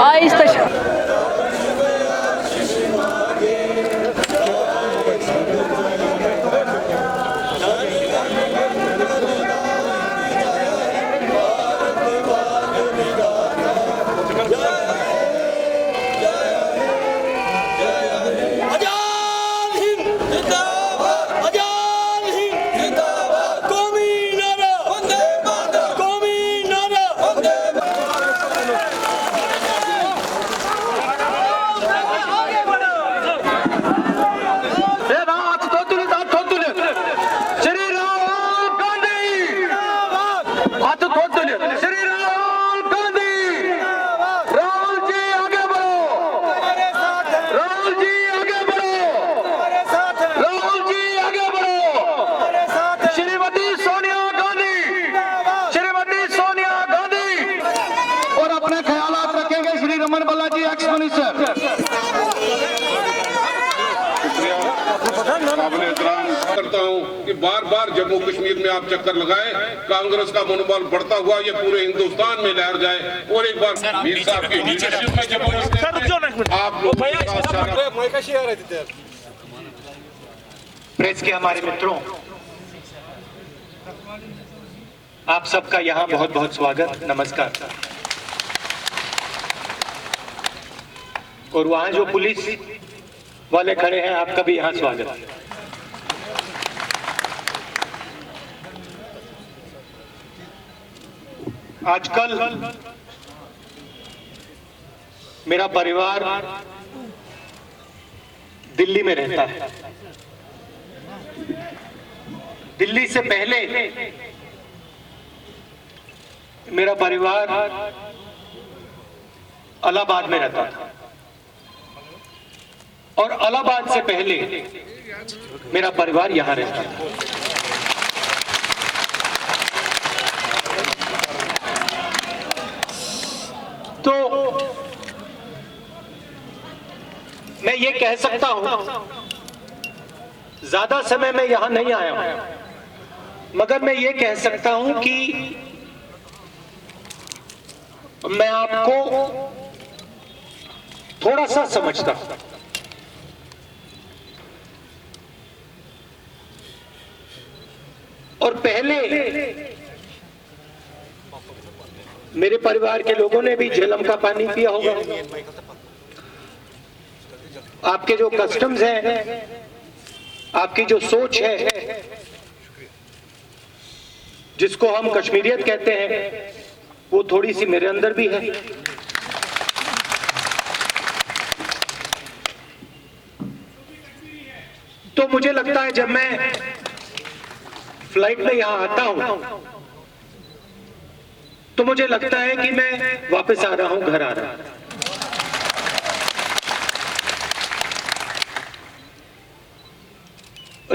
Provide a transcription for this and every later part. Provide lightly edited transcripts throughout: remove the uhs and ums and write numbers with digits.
Aheste. करता हूं कि बार बार जम्मू कश्मीर में आप चक्कर लगाए, कांग्रेस का मनोबल बढ़ता हुआ ये पूरे हिंदुस्तान में लहर जाए। और एक बार मीर साहब की लीडरशिप में जब आप लोग प्रेस के हमारे मित्रों, आप सबका यहाँ बहुत बहुत स्वागत, नमस्कार। और वहां जो पुलिस वाले खड़े हैं, आपका भी यहाँ स्वागत है। आजकल मेरा परिवार दिल्ली में रहता है। दिल्ली से पहले मेरा परिवार इलाहाबाद में रहता था और इलाहाबाद से पहले मेरा परिवार यहां रहता था। तो मैं ये कह सकता हूं, ज्यादा समय में यहां नहीं आया हूं, मगर मैं ये कह सकता हूं कि मैं आपको थोड़ा सा समझता हूं। और पहले मेरे परिवार के लोगों ने भी झेलम का पानी पिया होगा। आपके जो कस्टम्स हैं, आपकी जो सोच है, जिसको हम कश्मीरियत कहते हैं, वो थोड़ी सी मेरे अंदर भी है। तो मुझे लगता है जब मैं फ्लाइट में यहां आता हूं तो मुझे लगता है कि मैं वापस आ रहा हूं, घर आ रहा हूं।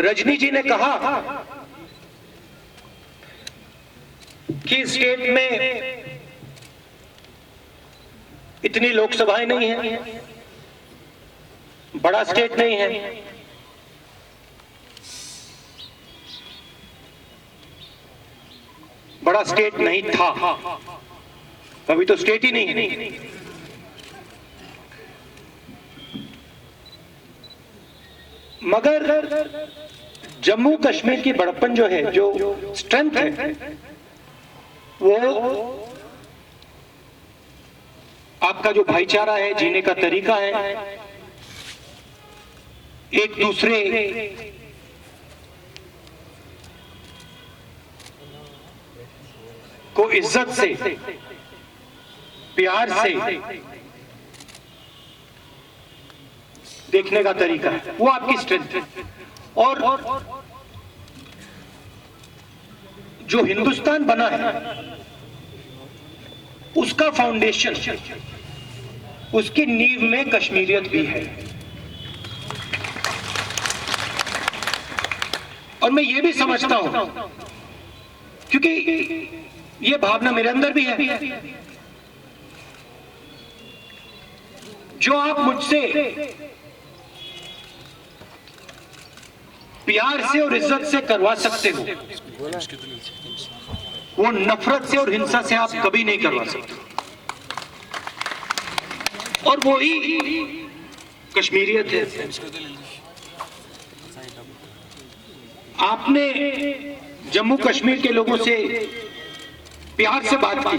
रजनी जी ने कहा कि स्टेट में इतनी लोकसभाएं नहीं हैं, बड़ा स्टेट नहीं है। बड़ा स्टेट नहीं था, अभी तो स्टेट ही नहीं है। मगर जम्मू कश्मीर की बड़प्पन जो है, जो स्ट्रेंथ है, वो आपका जो भाईचारा है, जीने का तरीका है, एक दूसरे को इज्जत से, प्यार से देखने का तरीका है, वो आपकी स्ट्रेंथ है। और जो हिंदुस्तान बना है, उसका फाउंडेशन, उसकी नींव में कश्मीरियत भी है। और मैं ये भी समझता हूं, क्योंकि ये भावना मेरे अंदर भी है, जो आप मुझसे प्यार से और इज्जत से करवा सकते हो, वो नफरत से और हिंसा से आप कभी नहीं करवा सकते। और वो ही कश्मीरियत है। आपने जम्मू कश्मीर के लोगों से प्यार से बात की,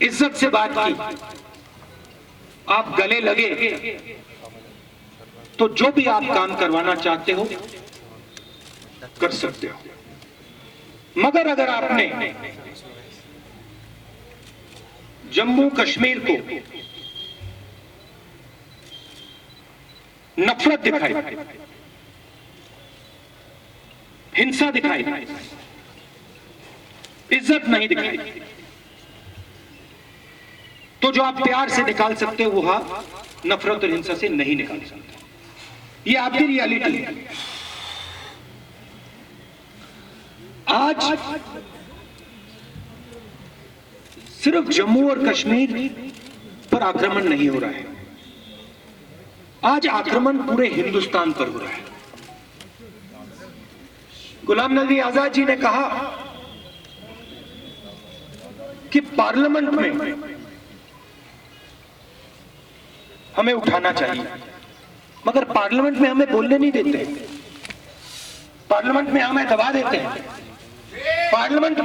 इज्जत से बात की, आप गले लगे, तो जो भी आप काम करवाना चाहते हो कर सकते हो। मगर अगर आपने जम्मू कश्मीर को नफरत दिखाई, हिंसा दिखाई, इज्जत नहीं दिखाई, तो जो आप प्यार से निकाल सकते हो वो नफरत और हिंसा से नहीं निकाल सकते। ये आपकी रियलिटी है। आज सिर्फ जम्मू और कश्मीर पर आक्रमण नहीं हो रहा है, आज आक्रमण पूरे हिंदुस्तान पर हो रहा है। गुलाम नबी आजाद जी ने कहा कि पार्लियामेंट में हमें उठाना चाहिए, मगर पार्लियामेंट में हमें बोलने नहीं देते, पार्लियामेंट में हमें दबा देते हैं। पार्लियामेंट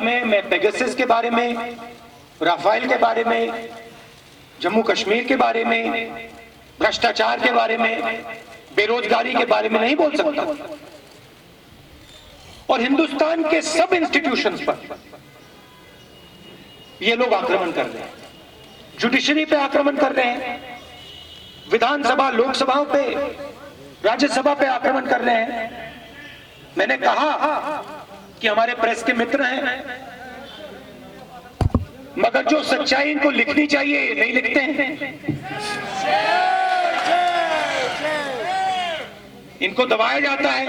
में मैं पेगासस के बारे में, राफेल के बारे में, जम्मू कश्मीर के बारे में, भ्रष्टाचार के बारे में, बेरोजगारी के बारे में नहीं बोल सकता। और हिंदुस्तान के सब इंस्टीट्यूशंस पर ये लोग आक्रमण कर रहे हैं, जुडिशरी पे आक्रमण कर रहे हैं, विधानसभा, लोकसभाओं पे, राज्यसभा पे आक्रमण कर रहे हैं। मैंने कहा कि हमारे प्रेस के मित्र हैं, मगर जो सच्चाई इनको लिखनी चाहिए नहीं लिखते हैं। इनको दबाया जाता है,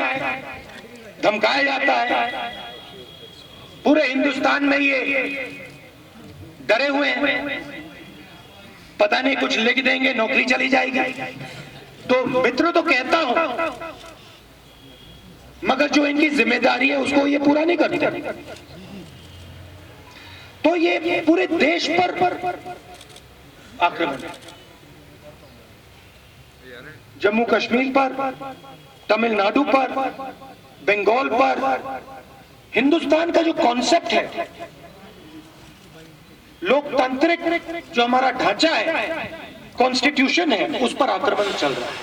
धमकाया जाता है। पूरे हिंदुस्तान में ये डरे हुए हैं, पता नहीं कुछ लिख देंगे नौकरी चली जाएगी। तो मित्रों, तो कहता हूं, मगर जो इनकी जिम्मेदारी है उसको ये पूरा नहीं करते। तो ये पूरे देश पर आक्रमण है, जम्मू कश्मीर पर, तमिलनाडु पर, बंगाल पर। हिंदुस्तान का जो कॉन्सेप्ट है, लोकतांत्रिक जो हमारा ढांचा है, कॉन्स्टिट्यूशन है, उस पर आक्रमण चल रहा है।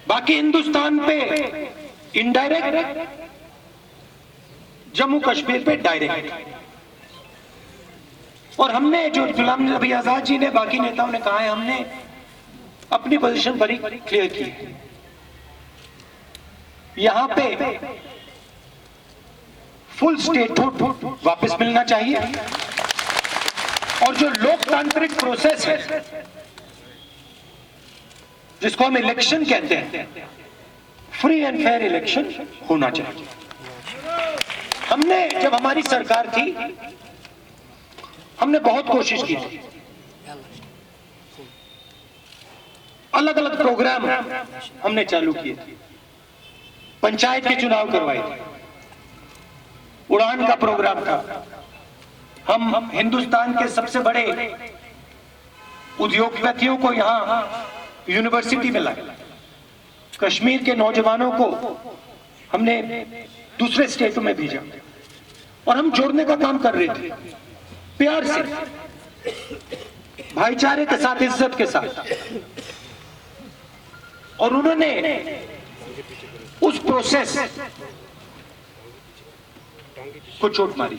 बाकी हिंदुस्तान पे इनडायरेक्ट, जम्मू कश्मीर पे डायरेक्ट। और हमने, जो गुलाम नबी आजाद जी ने, बाकी नेताओं ने कहा है, हमने अपनी पोजीशन बड़ी क्लियर की है। यहां पे फुल स्टेटहुड वापस मिलना चाहिए, और जो लोकतांत्रिक प्रोसेस है, जिसको हम इलेक्शन कहते हैं, फ्री एंड फेयर इलेक्शन होना चाहिए। हमने, जब हमारी सरकार थी, हमने बहुत कोशिश की थी, अलग अलग प्रोग्राम हमने चालू किए थे, पंचायत के चुनाव करवाए थे, उड़ान का प्रोग्राम था। हम हिंदुस्तान के सबसे बड़े उद्योगपतियों को यहां यूनिवर्सिटी में लाए, कश्मीर के नौजवानों को हमने दूसरे स्टेटों में भेजा, और हम जोड़ने का काम कर रहे थे, प्यार से, भाईचारे के साथ, इज्जत के साथ। और उन्होंने उस प्रोसेस को चोट मारी।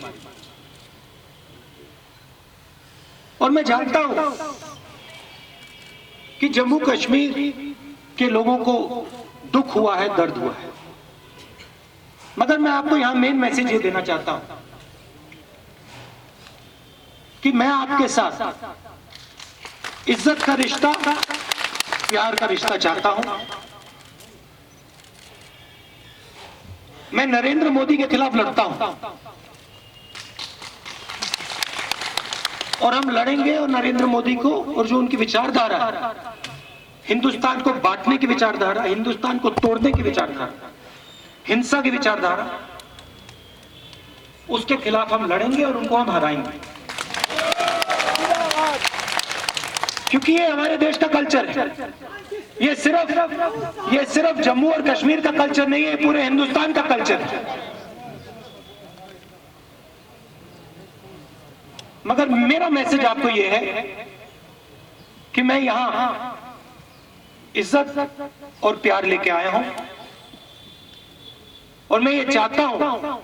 और मैं जानता हूं कि जम्मू कश्मीर के लोगों को दुख हुआ है, दर्द हुआ है, मगर मैं आपको यहां मेन मैसेज ये देना चाहता हूं कि मैं आपके साथ इज्जत का रिश्ता, प्यार का रिश्ता चाहता हूं। मैं नरेंद्र मोदी के खिलाफ लड़ता हूं और हम लड़ेंगे। और नरेंद्र मोदी को और जो उनकी विचारधारा, हिंदुस्तान को बांटने की विचारधारा, हिंदुस्तान को तोड़ने की विचारधारा, हिंसा की विचारधारा, उसके खिलाफ हम लड़ेंगे और उनको हम हराएंगे, क्योंकि ये हमारे देश का कल्चर है। ये सिर्फ जम्मू और कश्मीर का कल्चर नहीं है, पूरे हिंदुस्तान का कल्चर है। मगर मेरा मैसेज आपको ये है कि मैं यहां इज्जत और प्यार लेके आया हूं और मैं ये चाहता हूं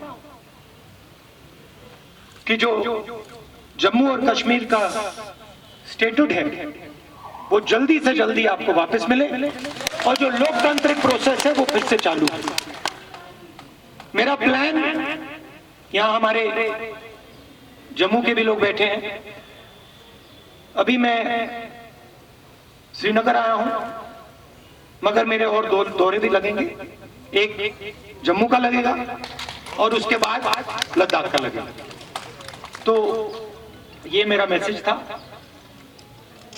कि जो जम्मू और कश्मीर का स्टेटस है वो जल्दी से जल्दी आपको वापस मिले और जो लोकतांत्रिक प्रोसेस है वो फिर से चालू है। मेरा प्लान, यहां हमारे जम्मू के भी लोग बैठे हैं, अभी मैं श्रीनगर आया हूं, मगर मेरे और दो दौरे भी लगेंगे। एक जम्मू का लगेगा और उसके बाद लद्दाख का लगेगा। तो ये मेरा मैसेज था।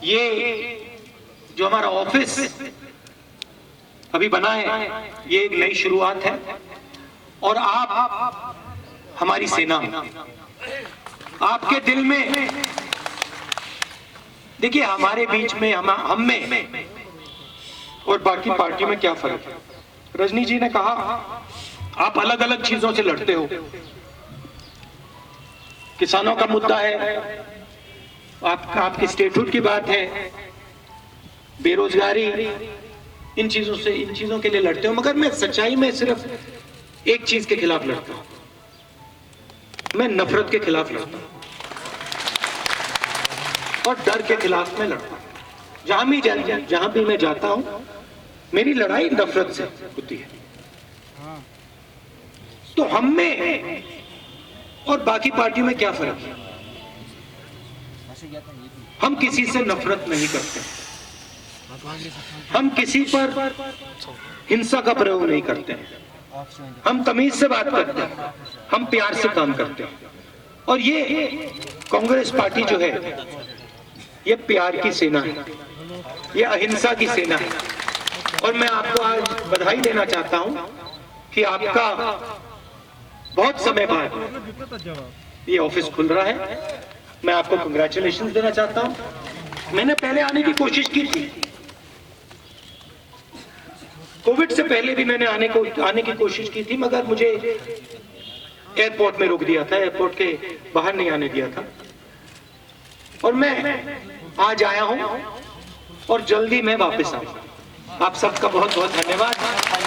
ये जो हमारा ऑफिस अभी बना है, ये एक नई शुरुआत है और आप हमारी सेना, आपके दिल में देखिए, हमारे बीच में हम में और बाकी पार्टी में क्या फर्क है। रजनी जी ने कहा आप अलग अलग चीजों से लड़ते हो। किसानों का मुद्दा है, आपके स्टेटहुड की बात है, बेरोजगारी, इन चीजों के लिए लड़ते हो। मगर मैं सच्चाई में सिर्फ एक चीज के खिलाफ लड़ता हूं, मैं नफरत के खिलाफ लड़ता हूं और डर के खिलाफ मैं लड़ता हूं। जहां भी मैं जाता हूं, मेरी लड़ाई नफरत से होती है। तो हम में और बाकी पार्टियों में क्या फर्क है? हम किसी से नफरत नहीं करते, हम किसी पर हिंसा का प्रयोग नहीं करते, हम तमीज से बात करते हैं, हम प्यार से काम करते हैं। और ये कांग्रेस पार्टी जो है, ये प्यार की सेना है, ये अहिंसा की सेना है। और मैं आपको आज बधाई देना चाहता हूं कि आपका बहुत समय बाद ये ऑफिस खुल रहा है। मैं आपको कंग्रेचुलेशन देना चाहता हूं। मैंने पहले आने की कोशिश की थी, कोविड से पहले भी मैंने आने की कोशिश की थी, मगर मुझे एयरपोर्ट में रोक दिया था, एयरपोर्ट के बाहर नहीं आने दिया था। और मैं आज आया हूं और जल्दी मैं वापस आऊंगा। आप सबका बहुत बहुत धन्यवाद।